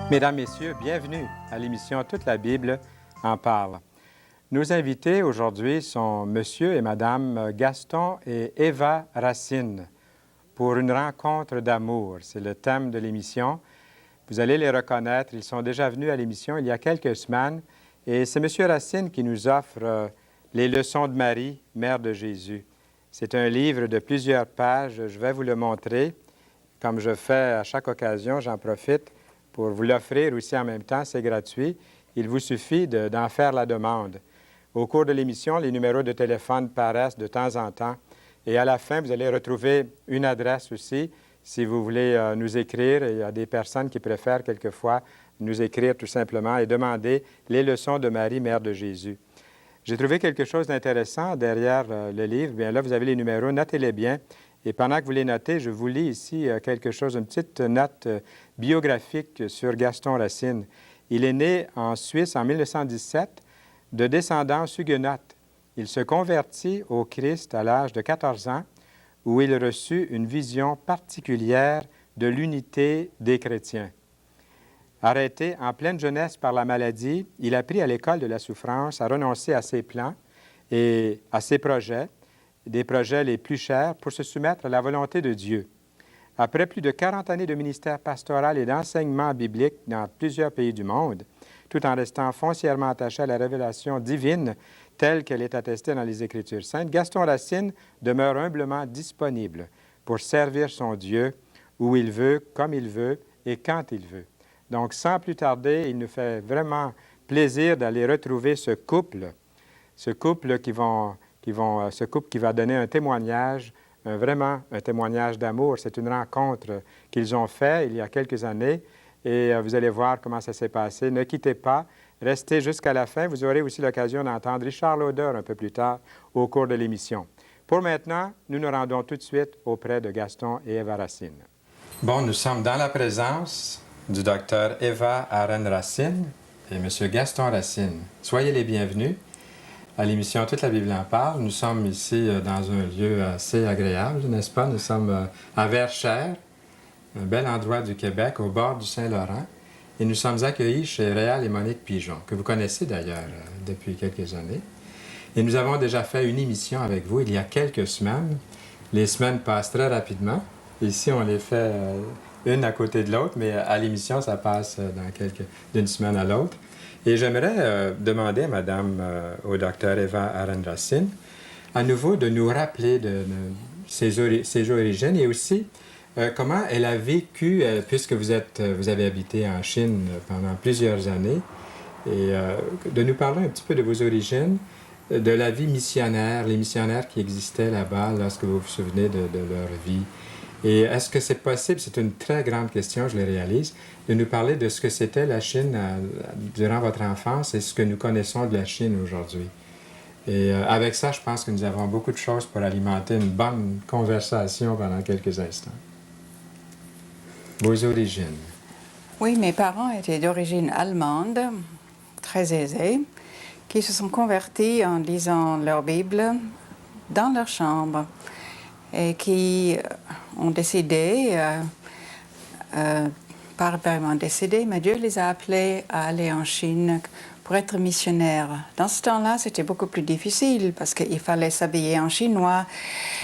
Mesdames, Messieurs, bienvenue à l'émission Toute la Bible en parle. Nos invités aujourd'hui sont Monsieur et Madame Gaston et Eva Racine pour une rencontre d'amour. C'est le thème de l'émission. Vous allez les reconnaître. Ils sont déjà venus à l'émission il y a quelques semaines. Et c'est Monsieur Racine qui nous offre Les leçons de Marie, Mère de Jésus. C'est un livre de plusieurs pages. Je vais vous le montrer. Comme je fais à chaque occasion, j'en profite pour vous l'offrir aussi en même temps. C'est gratuit. Il vous suffit d'en faire la demande. Au cours de l'émission, les numéros de téléphone paraissent de temps en temps. Et à la fin, vous allez retrouver une adresse aussi. Si vous voulez nous écrire, il y a des personnes qui préfèrent quelquefois nous écrire tout simplement et demander les leçons de Marie, Mère de Jésus. J'ai trouvé quelque chose d'intéressant derrière le livre. Bien là, vous avez les numéros, notez-les bien. Et pendant que vous les notez, je vous lis ici quelque chose, une petite note biographique sur Gaston Racine. Il est né en Suisse en 1917 de descendance huguenote. Il se convertit au Christ à l'âge de 14 ans, où il reçut une vision particulière de l'unité des chrétiens. Arrêté en pleine jeunesse par la maladie, il apprit à l'école de la souffrance à renoncer à ses plans et à ses projets, des projets les plus chers, pour se soumettre à la volonté de Dieu. Après plus de 40 années de ministère pastoral et d'enseignement biblique dans plusieurs pays du monde, tout en restant foncièrement attaché à la révélation divine telle qu'elle est attestée dans les Écritures saintes, Gaston Racine demeure humblement disponible pour servir son Dieu où il veut, comme il veut et quand il veut. Donc, sans plus tarder, il nous fait vraiment plaisir d'aller retrouver ce couple qui va donner un témoignage, vraiment un témoignage d'amour. C'est une rencontre qu'ils ont faite il y a quelques années et vous allez voir comment ça s'est passé. Ne quittez pas, restez jusqu'à la fin. Vous aurez aussi l'occasion d'entendre Richard Lauder un peu plus tard au cours de l'émission. Pour maintenant, nous nous rendons tout de suite auprès de Gaston et Eva Racine. Bon, nous sommes dans la présence du docteur Eva Aren Racine et M. Gaston Racine. Soyez les bienvenus à l'émission Toute la Bible en parle. Nous sommes ici dans un lieu assez agréable, n'est-ce pas? Nous sommes à Verchères, un bel endroit du Québec, au bord du Saint-Laurent. Et nous sommes accueillis chez Réal et Monique Pigeon, que vous connaissez d'ailleurs depuis quelques années. Et nous avons déjà fait une émission avec vous il y a quelques semaines. Les semaines passent très rapidement. Ici, on les fait une à côté de l'autre, mais à l'émission, ça passe d'une semaine à l'autre. Et j'aimerais demander à Madame, au docteur Eva Aren Racine, à nouveau de nous rappeler de ses origines et aussi comment elle a vécu, puisque vous avez habité en Chine pendant plusieurs années, et de nous parler un petit peu de vos origines, de la vie missionnaire, les missionnaires qui existaient là-bas lorsque vous vous souvenez de leur vie. Et est-ce que c'est possible, c'est une très grande question, je le réalise, de nous parler de ce que c'était la Chine durant votre enfance et ce que nous connaissons de la Chine aujourd'hui? Et avec ça, je pense que nous avons beaucoup de choses pour alimenter une bonne conversation pendant quelques instants. Vos origines. Oui, mes parents étaient d'origine allemande, très aisés, qui se sont convertis en lisant leur Bible dans leur chambre et qui ont décidé, pas vraiment décidé, mais Dieu les a appelés à aller en Chine pour être missionnaires. Dans ce temps-là, c'était beaucoup plus difficile parce qu'il fallait s'habiller en chinois.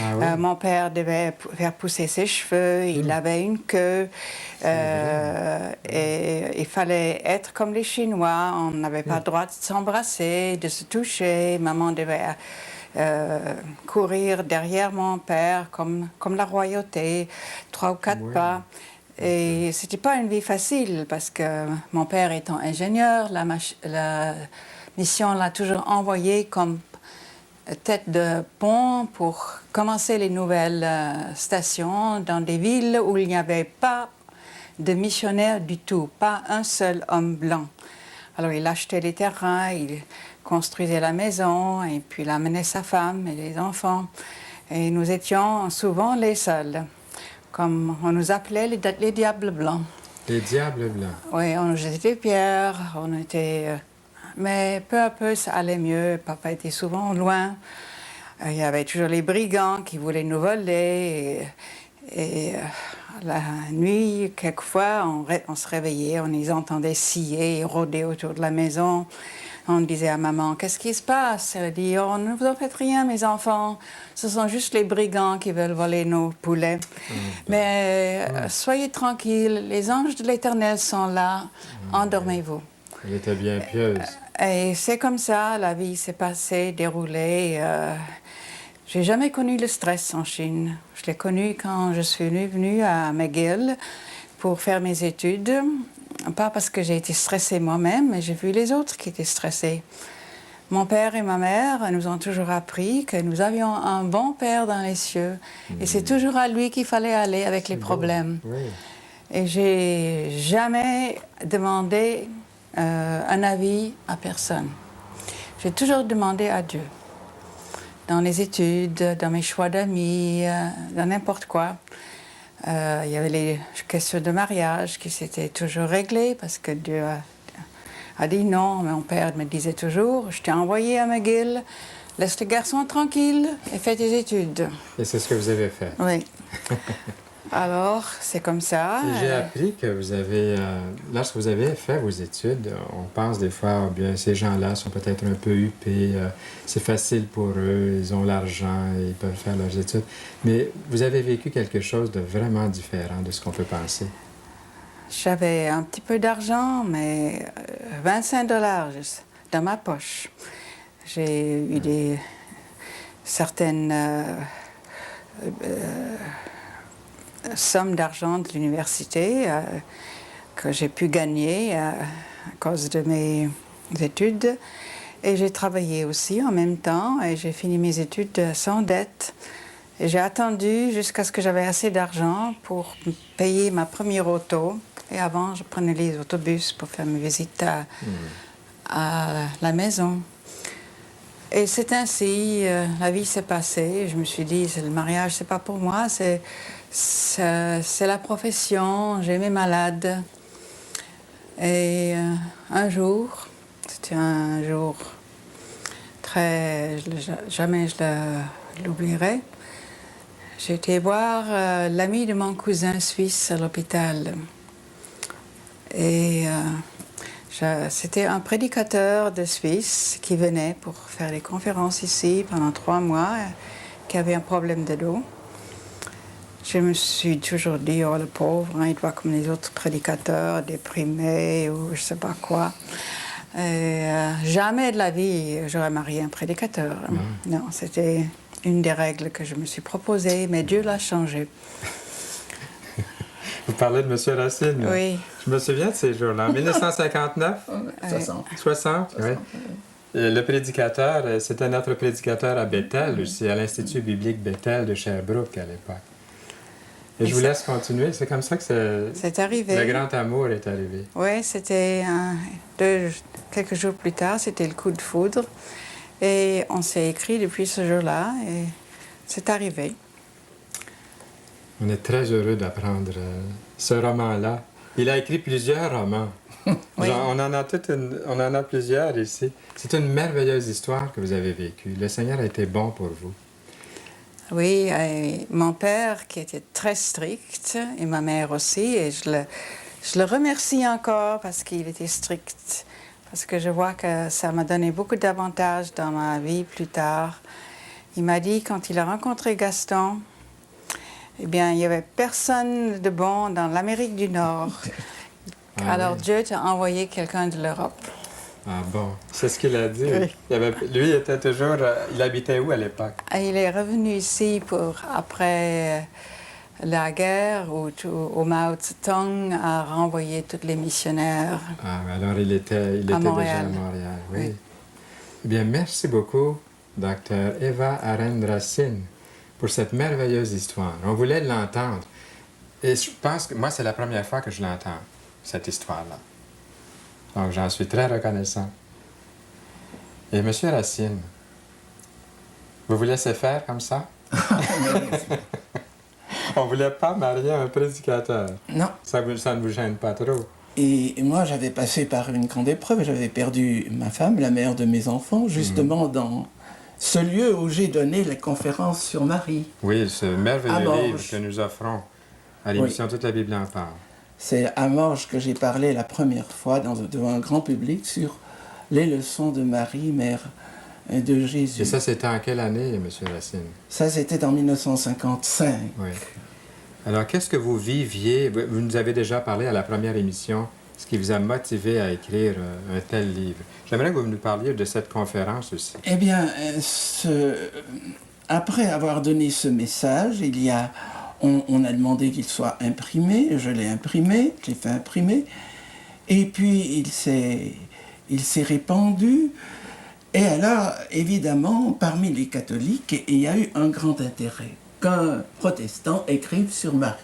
Ah oui. Mon père devait faire pousser ses cheveux, il avait une queue, et il fallait être comme les Chinois. On n'avait pas le droit de s'embrasser, de se toucher. Maman devait courir derrière mon père comme la royauté, 3 ou 4 pas. Et c'était pas une vie facile parce que mon père étant ingénieur, la mission l'a toujours envoyé comme tête de pont pour commencer les nouvelles stations dans des villes où il n'y avait pas de missionnaires du tout, pas un seul homme blanc. Alors il achetait les terrains, il construisait la maison et puis il amenait sa femme et les enfants. Et nous étions souvent les seuls. Comme on nous appelait les diables blancs. Les diables blancs. Oui, on nous jetait des pierres, on était... mais peu à peu, ça allait mieux. Papa était souvent loin. Il y avait toujours les brigands qui voulaient nous voler. Et la nuit, quelquefois, on se réveillait, on les entendait scier et rôder autour de la maison. On disait à maman, qu'est-ce qui se passe? Elle dit, oh, ne vous en faites rien, mes enfants. Ce sont juste les brigands qui veulent voler nos poulets. Mais soyez tranquilles, les anges de l'Éternel sont là. Endormez-vous. Elle était bien pieuse. Et c'est comme ça, la vie s'est passée, déroulée. J'ai jamais connu le stress en Chine. Je l'ai connu quand je suis venue à McGill pour faire mes études. Pas parce que j'ai été stressée moi-même, mais j'ai vu les autres qui étaient stressés. Mon père et ma mère nous ont toujours appris que nous avions un bon père dans les cieux. Et c'est toujours à lui qu'il fallait aller avec les problèmes. Oui. Et j'ai jamais demandé un avis à personne. J'ai toujours demandé à Dieu. Dans les études, dans mes choix d'amis, dans n'importe quoi. Il y avait les questions de mariage qui s'étaient toujours réglées parce que Dieu a dit non. Mon père me disait toujours, je t'ai envoyé à McGill, laisse les garçons tranquilles et fais tes études. Et c'est ce que vous avez fait. Oui. Alors, c'est comme ça. Et j'ai appris que vous avez, lorsque vous avez fait vos études, on pense des fois, bien, ces gens-là sont peut-être un peu huppés, c'est facile pour eux, ils ont l'argent, ils peuvent faire leurs études. Mais vous avez vécu quelque chose de vraiment différent de ce qu'on peut penser. J'avais un petit peu d'argent, mais 25 $ dans ma poche. J'ai eu certaines sommes d'argent de l'université que j'ai pu gagner à cause de mes études. Et j'ai travaillé aussi en même temps et j'ai fini mes études sans dette. Et j'ai attendu jusqu'à ce que j'avais assez d'argent pour payer ma première auto. Et avant, je prenais les autobus pour faire mes visites à la maison. Et c'est ainsi, la vie s'est passée. Je me suis dit, le mariage, c'est pas pour moi, c'est la profession. J'ai mes malades. Et un jour, c'était un jour jamais je l'oublierai. J'ai été voir l'ami de mon cousin suisse à l'hôpital. Et c'était un prédicateur de Suisse qui venait pour faire des conférences ici pendant 3 mois, qui avait un problème de dos. Je me suis toujours dit, oh le pauvre, hein, il doit comme les autres prédicateurs, déprimé ou je sais pas quoi. Et, jamais de la vie j'aurais marié un prédicateur. Non, c'était une des règles que je me suis proposée, mais Dieu l'a changé. Vous parlez de M. Racine. Oui. Je me souviens de ces jours-là. En 1959? 60, oui. Et le prédicateur, c'était notre prédicateur à Bethel aussi, à l'Institut biblique Bethel de Sherbrooke à l'époque. Et je vous laisse continuer. C'est comme ça que c'est arrivé. Le grand amour est arrivé. Oui, c'était quelques jours plus tard, c'était le coup de foudre. Et on s'est écrit depuis ce jour-là et c'est arrivé. On est très heureux d'apprendre ce roman-là. Il a écrit plusieurs romans. Oui. Genre, on en a plusieurs ici. C'est une merveilleuse histoire que vous avez vécue. Le Seigneur a été bon pour vous. Oui, et mon père qui était très strict et ma mère aussi, et je le remercie encore parce qu'il était strict, parce que je vois que ça m'a donné beaucoup d'avantages dans ma vie plus tard. Il m'a dit quand il a rencontré Gaston, eh bien, il n'y avait personne de bon dans l'Amérique du Nord. Alors Dieu t'a envoyé quelqu'un de l'Europe. Ah bon, c'est ce qu'il a dit. Oui. Lui était toujours... il habitait où à l'époque? Il est revenu ici après la guerre où Mao Tse-tung a renvoyé tous les missionnaires. Ah, alors il était déjà à Montréal, oui. Eh bien, merci beaucoup, Dr. Eva Arend Racine, pour cette merveilleuse histoire. On voulait l'entendre. Et je pense que moi, c'est la première fois que je l'entends, cette histoire-là. Donc, j'en suis très reconnaissant. Et M. Racine, vous vous laissez faire comme ça? On ne voulait pas marier un prédicateur. Non. Ça ne vous gêne pas trop? Et moi, j'avais passé par une grande épreuve. J'avais perdu ma femme, la mère de mes enfants, justement ce lieu où j'ai donné les conférences sur Marie. Oui, ce merveilleux À Morges. livre que nous offrons à l'émission Toute la Bible en parle. C'est à Morges que j'ai parlé la première fois devant un grand public sur les leçons de Marie, mère de Jésus. Et ça, c'était en quelle année, M. Racine? Ça, c'était en 1955. Oui. Alors, qu'est-ce que vous viviez? Vous nous avez déjà parlé à la première émission, ce qui vous a motivé à écrire un tel livre. J'aimerais que vous nous parliez de cette conférence aussi. Eh bien, après avoir donné ce message, on a demandé qu'il soit imprimé, je l'ai imprimé, je l'ai fait imprimer, et puis il s'est répandu. Et alors, évidemment, parmi les catholiques, il y a eu un grand intérêt qu'un protestant écrive sur Marie.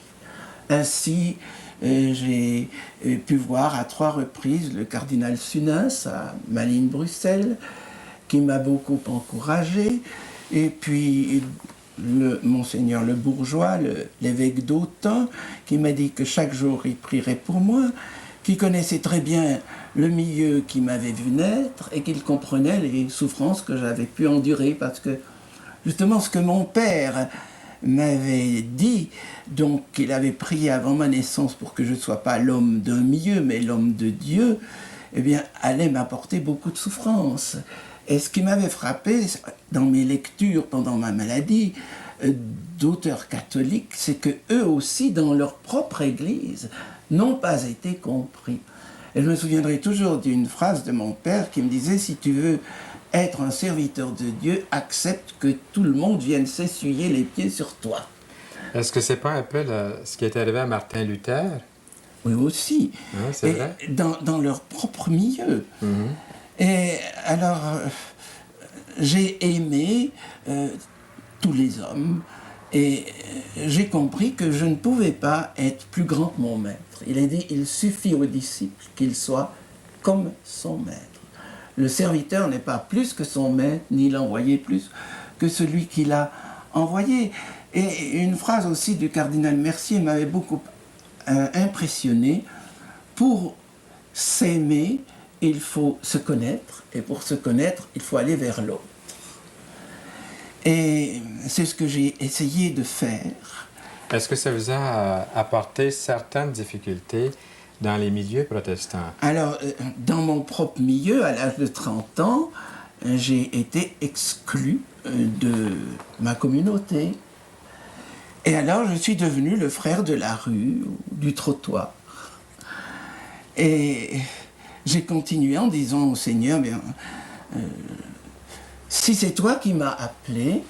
Ainsi, j'ai pu voir à 3 reprises le cardinal Sunas à Malines-Bruxelles, qui m'a beaucoup encouragé, et puis Monseigneur Le Bourgeois, l'évêque d'Autun, qui m'a dit que chaque jour il prierait pour moi, qui connaissait très bien le milieu qui m'avait vu naître et qu'il comprenait les souffrances que j'avais pu endurer, parce que justement ce que mon père m'avait dit, donc qu'il avait prié avant ma naissance pour que je ne sois pas l'homme d'un milieu, mais l'homme de Dieu, eh bien, allait m'apporter beaucoup de souffrances. Et ce qui m'avait frappé dans mes lectures pendant ma maladie d'auteurs catholiques, c'est que eux aussi, dans leur propre Église, n'ont pas été compris. Et je me souviendrai toujours d'une phrase de mon père qui me disait « Si tu veux être un serviteur de Dieu, accepte que tout le monde vienne s'essuyer les pieds sur toi. » Est-ce que c'est pas un peu ce qui est arrivé à Martin Luther? Oui, aussi. Hein, c'est vrai? Dans leur propre milieu. Mm-hmm. Et alors, j'ai aimé tous les hommes et j'ai compris que je ne pouvais pas être plus grand que mon maître. Il a dit, il suffit au disciple qu'il soit comme son maître. Le serviteur n'est pas plus que son maître, ni l'envoyé plus que celui qui l'a envoyé. Et une phrase aussi du cardinal Mercier m'avait beaucoup impressionné. Pour s'aimer, il faut se connaître, et pour se connaître, il faut aller vers l'autre. Et c'est ce que j'ai essayé de faire. Est-ce que ça vous a apporté certaines difficultés dans les milieux protestants? Alors, dans mon propre milieu, à l'âge de 30 ans, j'ai été exclu de ma communauté. Et alors, je suis devenu le frère de la rue, du trottoir. Et j'ai continué en disant au Seigneur, bien, si c'est toi qui m'as appelé,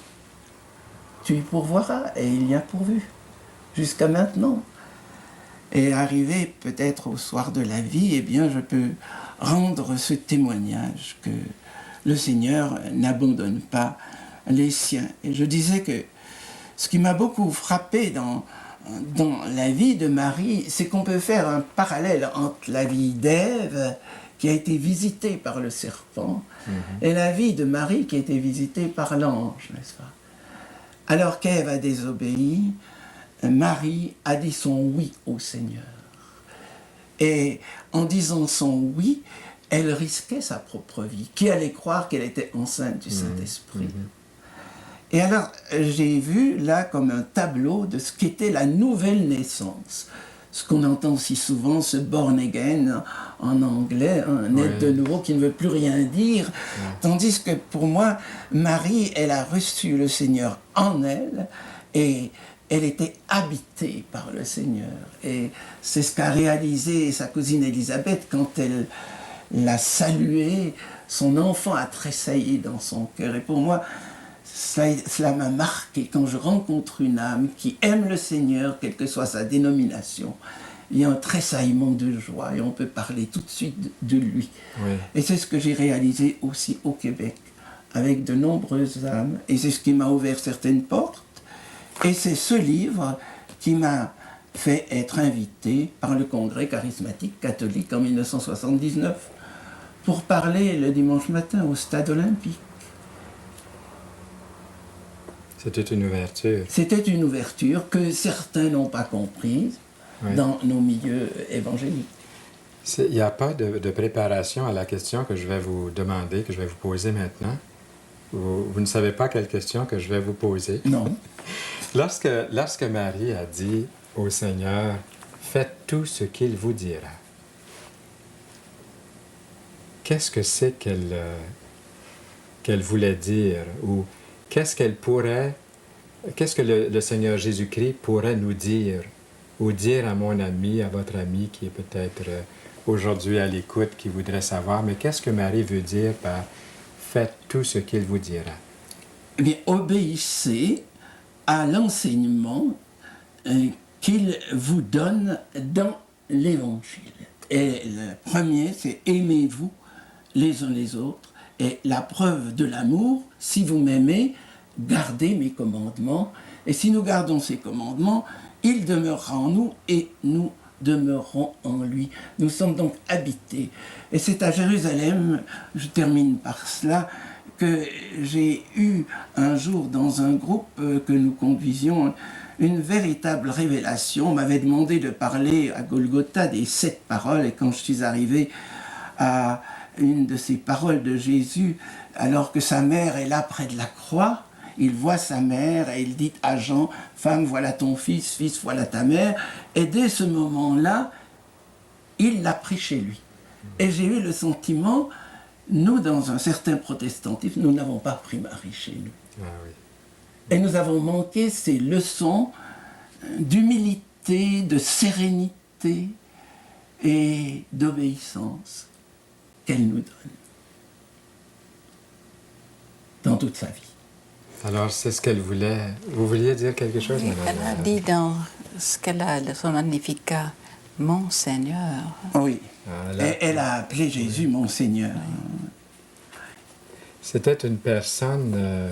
tu y pourvoiras, et il y a pourvu, jusqu'à maintenant. Et arrivé peut-être au soir de la vie, eh bien, je peux rendre ce témoignage que le Seigneur n'abandonne pas les siens. Et je disais que ce qui m'a beaucoup frappé dans la vie de Marie, c'est qu'on peut faire un parallèle entre la vie d'Ève, qui a été visitée par le serpent, et la vie de Marie, qui a été visitée par l'ange, n'est-ce pas? Alors qu'Ève a désobéi, Marie a dit son oui au Seigneur. Et en disant son oui, elle risquait sa propre vie. Qui allait croire qu'elle était enceinte du Saint-Esprit? Et alors, j'ai vu là comme un tableau de ce qu'était la nouvelle naissance. Ce qu'on entend si souvent, ce born again en anglais, un naître de nouveau qui ne veut plus rien dire. Tandis que pour moi, Marie, elle a reçu le Seigneur en elle et elle était habitée par le Seigneur. Et c'est ce qu'a réalisé sa cousine Élisabeth quand elle l'a salué. Son enfant a tressailli dans son cœur. Et pour moi, cela m'a marqué. Quand je rencontre une âme qui aime le Seigneur, quelle que soit sa dénomination, il y a un tressaillement de joie et on peut parler tout de suite de lui. Oui. Et c'est ce que j'ai réalisé aussi au Québec, avec de nombreuses âmes. Et c'est ce qui m'a ouvert certaines portes. Et c'est ce livre qui m'a fait être invité par le Congrès charismatique catholique en 1979 pour parler le dimanche matin au Stade olympique. C'était une ouverture. C'était une ouverture que certains n'ont pas comprise dans nos milieux évangéliques. Il n'y a pas de préparation à la question que je vais vous demander, que je vais vous poser maintenant. vous ne savez pas quelle question que je vais vous poser. Non. Lorsque Marie a dit au Seigneur, « Faites tout ce qu'il vous dira », qu'est-ce que c'est qu'elle voulait dire? Ou qu'est-ce que le Seigneur Jésus-Christ pourrait nous dire? Ou dire à mon ami, à votre ami qui est peut-être aujourd'hui à l'écoute, qui voudrait savoir, mais qu'est-ce que Marie veut dire par « Faites tout ce qu'il vous dira » ? Eh bien, obéissez à l'enseignement qu'il vous donne dans l'Évangile. Et le premier, c'est aimez-vous les uns les autres. Et la preuve de l'amour, si vous m'aimez, gardez mes commandements. Et si nous gardons ces commandements, il demeurera en nous et nous demeurerons en lui. Nous sommes donc habités. Et c'est à Jérusalem, je termine par cela, que j'ai eu un jour dans un groupe que nous conduisions une véritable révélation. On m'avait demandé de parler à Golgotha des 7 paroles et quand je suis arrivé à une de ces paroles de Jésus, alors que sa mère est là près de la croix, il voit sa mère et il dit à Jean, « Femme, voilà ton fils, fils, voilà ta mère ». Et dès ce moment-là, il l'a pris chez lui. Et j'ai eu le sentiment, nous, dans un certain protestantisme, nous n'avons pas pris Marie chez nous. Ah oui. Et nous avons manqué ces leçons d'humilité, de sérénité et d'obéissance qu'elle nous donne dans toute sa vie. Alors, c'est ce qu'elle voulait. Vous vouliez dire quelque chose, madame? Elle a dit dans ce qu'elle a, de son Magnificat, « Mon Seigneur ». Oui, Ah, là, elle a appelé Jésus mon Seigneur. c'était une personne,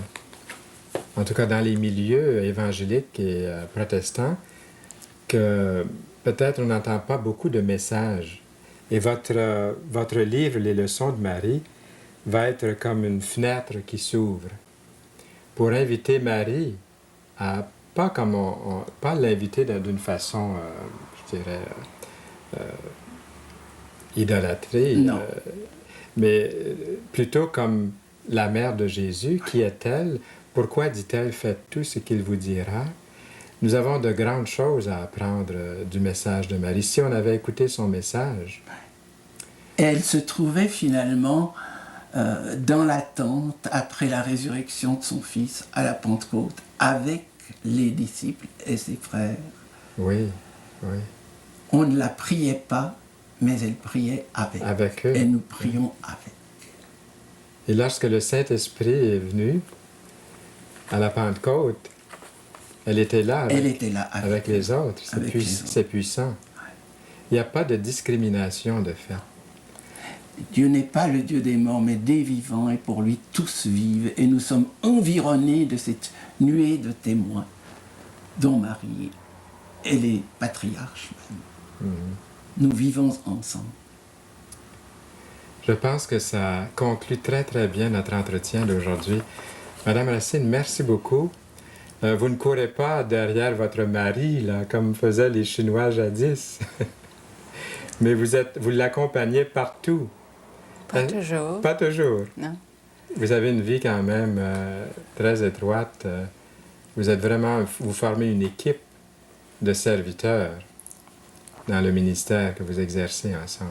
en tout cas dans les milieux évangéliques et protestants, que peut-être on n'entend pas beaucoup de messages. Et votre livre, Les leçons de Marie, va être comme une fenêtre qui s'ouvre pour inviter Marie à, pas l'inviter d'une façon, je dirais, idolâtrée, Non. mais plutôt comme la mère de Jésus. Qui est-elle? Pourquoi dit-elle « Faites tout ce qu'il vous dira » ? Nous avons de grandes choses à apprendre du message de Marie. Si on avait écouté son message... Et elle se trouvait finalement dans l'attente, après la résurrection de son fils, à la Pentecôte, avec les disciples et ses frères. Oui, oui. On ne la priait pas, mais elle priait avec. Avec eux. Et nous prions avec. Et lorsque le Saint-Esprit est venu à la Pentecôte, elle était là avec les autres. C'est puissant. Il n'y a pas de discrimination de fait. Dieu n'est pas le Dieu des morts, mais des vivants, et pour lui tous vivent. Et nous sommes environnés de cette nuée de témoins, dont Marie et les patriarches même. Nous vivons ensemble. Je pense que ça conclut très très bien notre entretien d'aujourd'hui. Madame Racine, merci beaucoup. Vous ne courez pas derrière votre mari, là, comme faisaient les Chinois jadis, mais vous l'accompagnez partout. Pas toujours. Pas toujours. Non. Vous avez une vie quand même très étroite. Vous formez une équipe de serviteurs dans le ministère que vous exercez ensemble.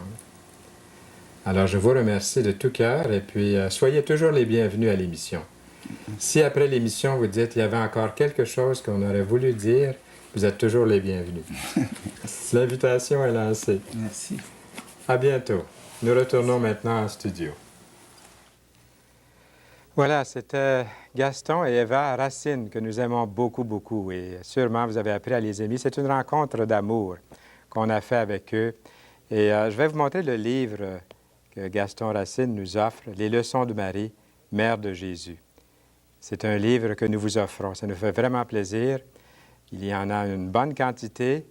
Alors, je vous remercie de tout cœur et puis soyez toujours les bienvenus à l'émission. Si après l'émission, vous dites qu'il y avait encore quelque chose qu'on aurait voulu dire, vous êtes toujours les bienvenus. L'invitation est lancée. Merci. À bientôt. Nous retournons maintenant en studio. Voilà, c'était Gaston et Eva Racine que nous aimons beaucoup, beaucoup. Et sûrement, vous avez appris à les aimer. C'est une rencontre d'amour qu'on a fait avec eux. Et je vais vous montrer le livre que Gaston Racine nous offre, « Les leçons de Marie, mère de Jésus ». C'est un livre que nous vous offrons. Ça nous fait vraiment plaisir. Il y en a une bonne quantité.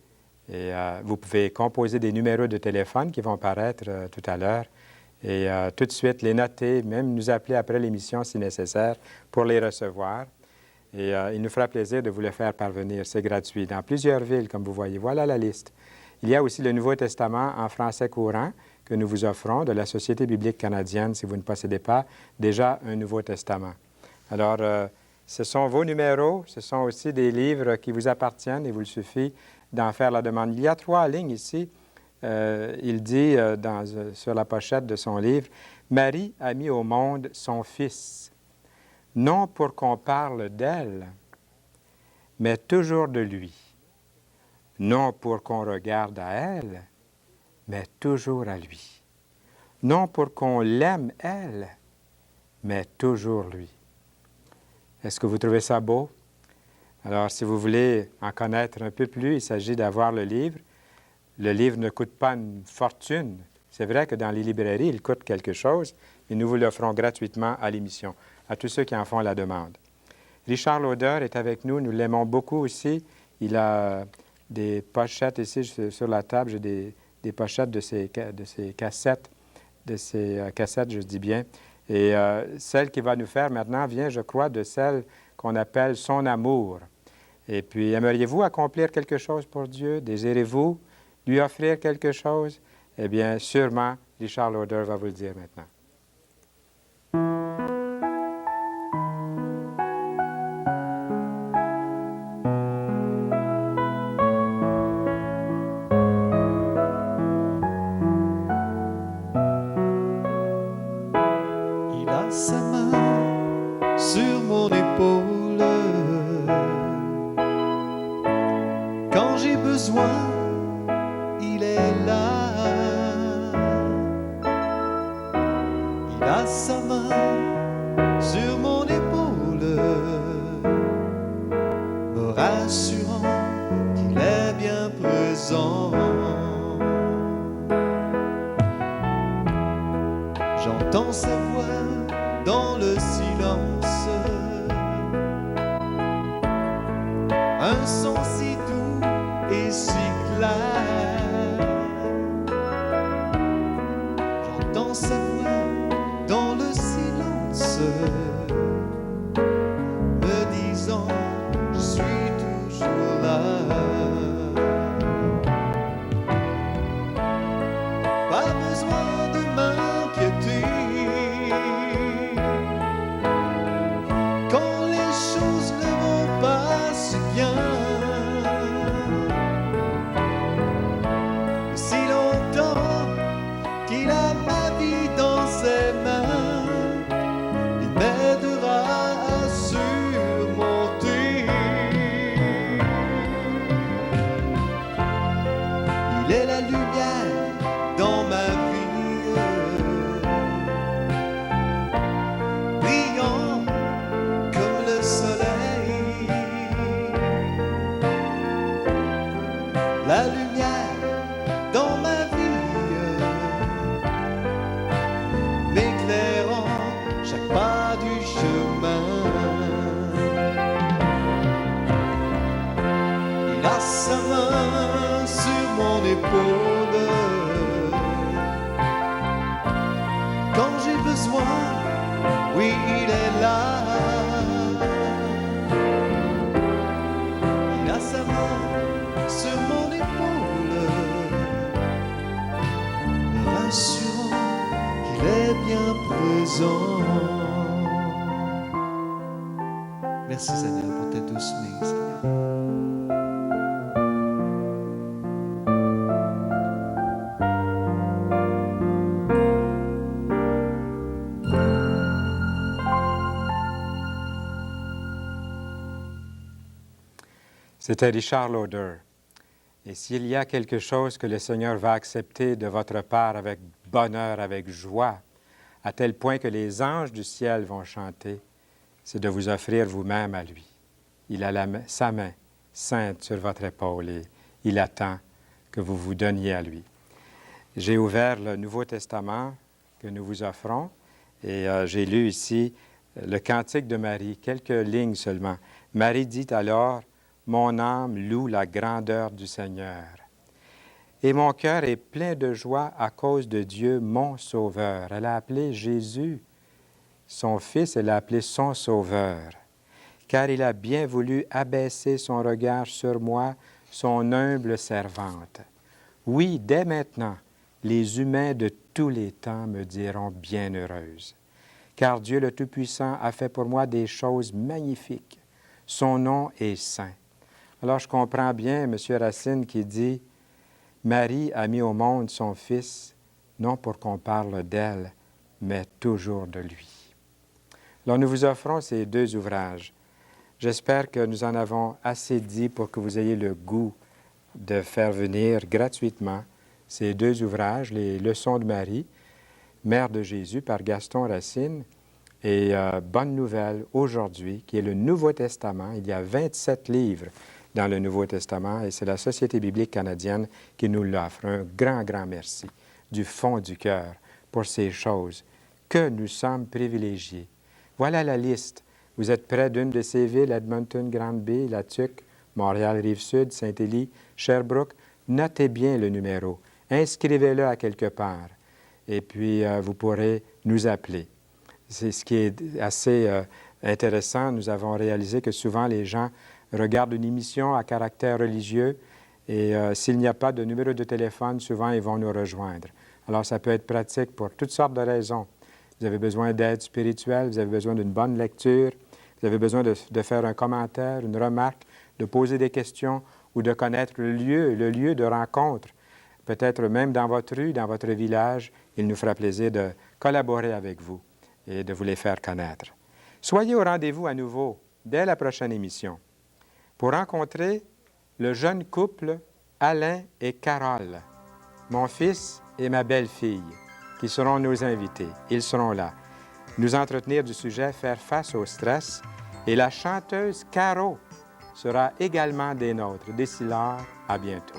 Et vous pouvez composer des numéros de téléphone qui vont paraître tout à l'heure. Et tout de suite les noter, même nous appeler après l'émission si nécessaire pour les recevoir. Et il nous fera plaisir de vous le faire parvenir. C'est gratuit dans plusieurs villes, comme vous voyez. Voilà la liste. Il y a aussi le Nouveau Testament en français courant que nous vous offrons de la Société biblique canadienne si vous ne possédez pas déjà un Nouveau Testament. Alors, ce sont vos numéros, ce sont aussi des livres qui vous appartiennent. Il vous suffit d'en faire la demande. Il y a 3 lignes ici. Il dit sur la pochette de son livre, « Marie a mis au monde son Fils, non pour qu'on parle d'elle, mais toujours de lui. Non pour qu'on regarde à elle, mais toujours à lui. Non pour qu'on l'aime, elle, mais toujours lui. » Est-ce que vous trouvez ça beau? Alors, si vous voulez en connaître un peu plus, il s'agit d'avoir le livre. Le livre ne coûte pas une fortune. C'est vrai que dans les librairies, il coûte quelque chose, mais nous vous l'offrons gratuitement à l'émission, à tous ceux qui en font la demande. Richard Lauder est avec nous. Nous l'aimons beaucoup aussi. Il a des pochettes ici sur la table. J'ai des pochettes de ses cassettes, je dis bien. Et celle qui va nous faire maintenant vient, je crois, de celle qu'on appelle « Son amour ». Et puis, aimeriez-vous accomplir quelque chose pour Dieu? Désirez-vous lui offrir quelque chose? Eh bien, sûrement, Richard Lauder va vous le dire maintenant. Il a sa main sur mon épaule. Quand j'ai besoin, il est là. Il a sa main sur mon épaule, me rassurant qu'il est bien présent. J'entends sa voix dans le silence, un son si doux et si clair. J'entends sa voix dans le silence, me disant je suis toujours là. Pas besoin de m'inquiéter quand les choses ne vont pas si bien. Si longtemps qu'il a ma vie dans ses mains, il m'aidera à surmonter. Il est la lumière dans ma vie, brillant comme le soleil. La lumière dans ma vie, m'éclairant chaque pas du chemin. Il a sa main sur mon épaule. Quand j'ai besoin, oui, il est là. Il a sa main sur mon épaule, me rassurant qu'il est bien présent. Merci Seigneur pour ta douce main, Seigneur. C'était Richard Lauder. Et s'il y a quelque chose que le Seigneur va accepter de votre part avec bonheur, avec joie, à tel point que les anges du ciel vont chanter, c'est de vous offrir vous-même à lui. Il a sa main sainte sur votre épaule et il attend que vous vous donniez à lui. J'ai ouvert le Nouveau Testament que nous vous offrons et j'ai lu ici le Cantique de Marie, quelques lignes seulement. Marie dit alors, « Mon âme loue la grandeur du Seigneur. Et mon cœur est plein de joie à cause de Dieu, mon Sauveur. » Elle a appelé Jésus, son Fils, elle l'a appelé son Sauveur. « Car il a bien voulu abaisser son regard sur moi, son humble servante. Oui, dès maintenant, les humains de tous les temps me diront bienheureuse. car Dieu le Tout-Puissant a fait pour moi des choses magnifiques. Son nom est saint. Alors je comprends bien M. Racine qui dit « Marie a mis au monde son Fils, non pour qu'on parle d'elle, mais toujours de lui. » Alors nous vous offrons ces deux ouvrages. J'espère que nous en avons assez dit pour que vous ayez le goût de faire venir gratuitement ces deux ouvrages, les Leçons de Marie, Mère de Jésus par Gaston Racine, et bonne nouvelle aujourd'hui, qui est le Nouveau Testament. Il y a 27 livres dans le Nouveau Testament et c'est la Société biblique canadienne qui nous l'offre. Un grand, grand merci du fond du cœur pour ces choses. Que nous sommes privilégiés. Voilà la liste. Vous êtes près d'une de ces villes, Edmonton, Granby, La Tuque, Montréal, Rive-Sud, Saint-Élie, Sherbrooke. Notez bien le numéro. Inscrivez-le à quelque part. Et puis, vous pourrez nous appeler. C'est ce qui est assez intéressant. Nous avons réalisé que souvent, les gens regardent une émission à caractère religieux et s'il n'y a pas de numéro de téléphone, souvent, ils vont nous rejoindre. Alors, ça peut être pratique pour toutes sortes de raisons. Vous avez besoin d'aide spirituelle, vous avez besoin d'une bonne lecture, vous avez besoin de faire un commentaire, une remarque, de poser des questions ou de connaître le lieu de rencontre. Peut-être même dans votre rue, dans votre village, il nous fera plaisir de collaborer avec vous et de vous les faire connaître. Soyez au rendez-vous à nouveau dès la prochaine émission pour rencontrer le jeune couple Alain et Carole, mon fils et ma belle-fille, qui seront nos invités. Ils seront là. Nous entretenir du sujet « Faire face au stress » et la chanteuse Caro sera également des nôtres. D'ici là, à bientôt.